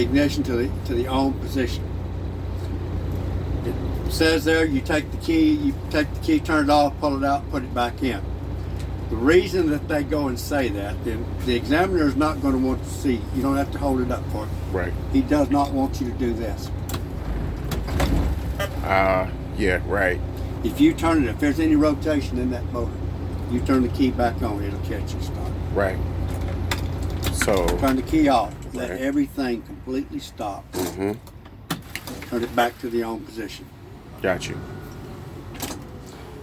ignition to the on position. It says there, you take the key, turn it off, pull it out, put it back in. The reason that they go and say that, then the examiner is not going to want to see. You don't have to hold it up for it. Right. He does not want you to do this. Yeah, right. If you turn it, if there's any rotation in that motor, you turn the key back on, it'll catch you start. Right. So Turn the key off. Let Right. everything completely stop. Turn it back to the on position. got you.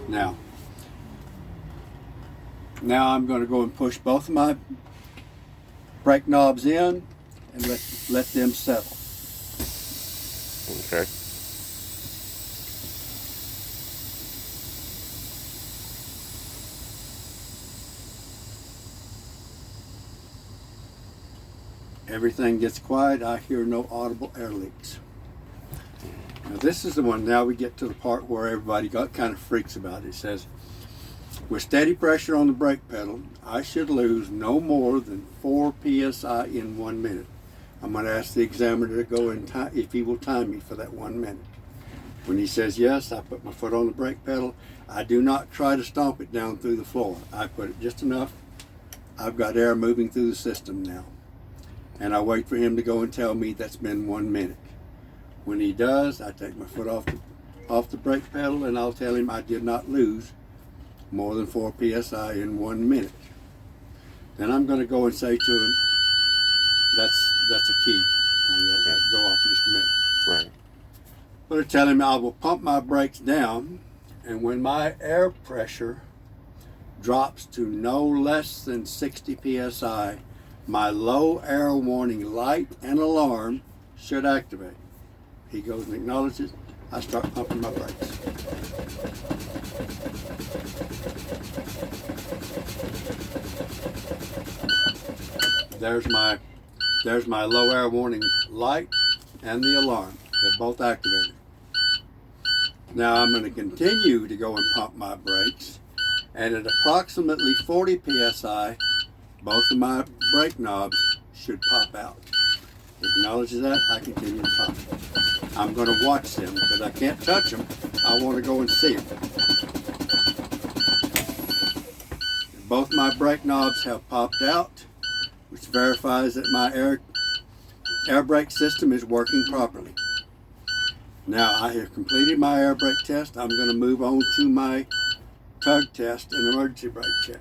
Now I'm going to go and push both of my brake knobs in and let them settle. Okay. Everything gets quiet. I hear no audible air leaks. Now this is the one. Now we get to the part where everybody kind of freaks about it. It says, with steady pressure on the brake pedal, I should lose no more than 4 psi in 1 minute. I'm going to ask the examiner to go and if he will time me for that 1 minute. When he says yes, I put my foot on the brake pedal. I do not try to stomp it down through the floor. I put it just enough. I've got air moving through the system now. And I wait for him to go and tell me that's been 1 minute. When he does, I take my foot off the brake pedal and I'll tell him I did not lose more than 4 psi in 1 minute. Then I'm going to go and say to him, that's a key. I'm going to let it go off in just a minute. Right. I'm going to tell him I will pump my brakes down, and when my air pressure drops to no less than 60 psi, my low air warning light and alarm should activate. He goes and acknowledges. I start pumping my brakes. There's my low air warning light and the alarm. They're both activated. Now I'm going to continue to go and pump my brakes, and at approximately 40 psi, both of my brake knobs should pop out. Acknowledges that, I continue to pump. I'm going to watch them because I can't touch them. I want to go and see them. Both my brake knobs have popped out, which verifies that my air brake system is working properly. Now I have completed my air brake test. I'm going to move on to my tug test and emergency brake check.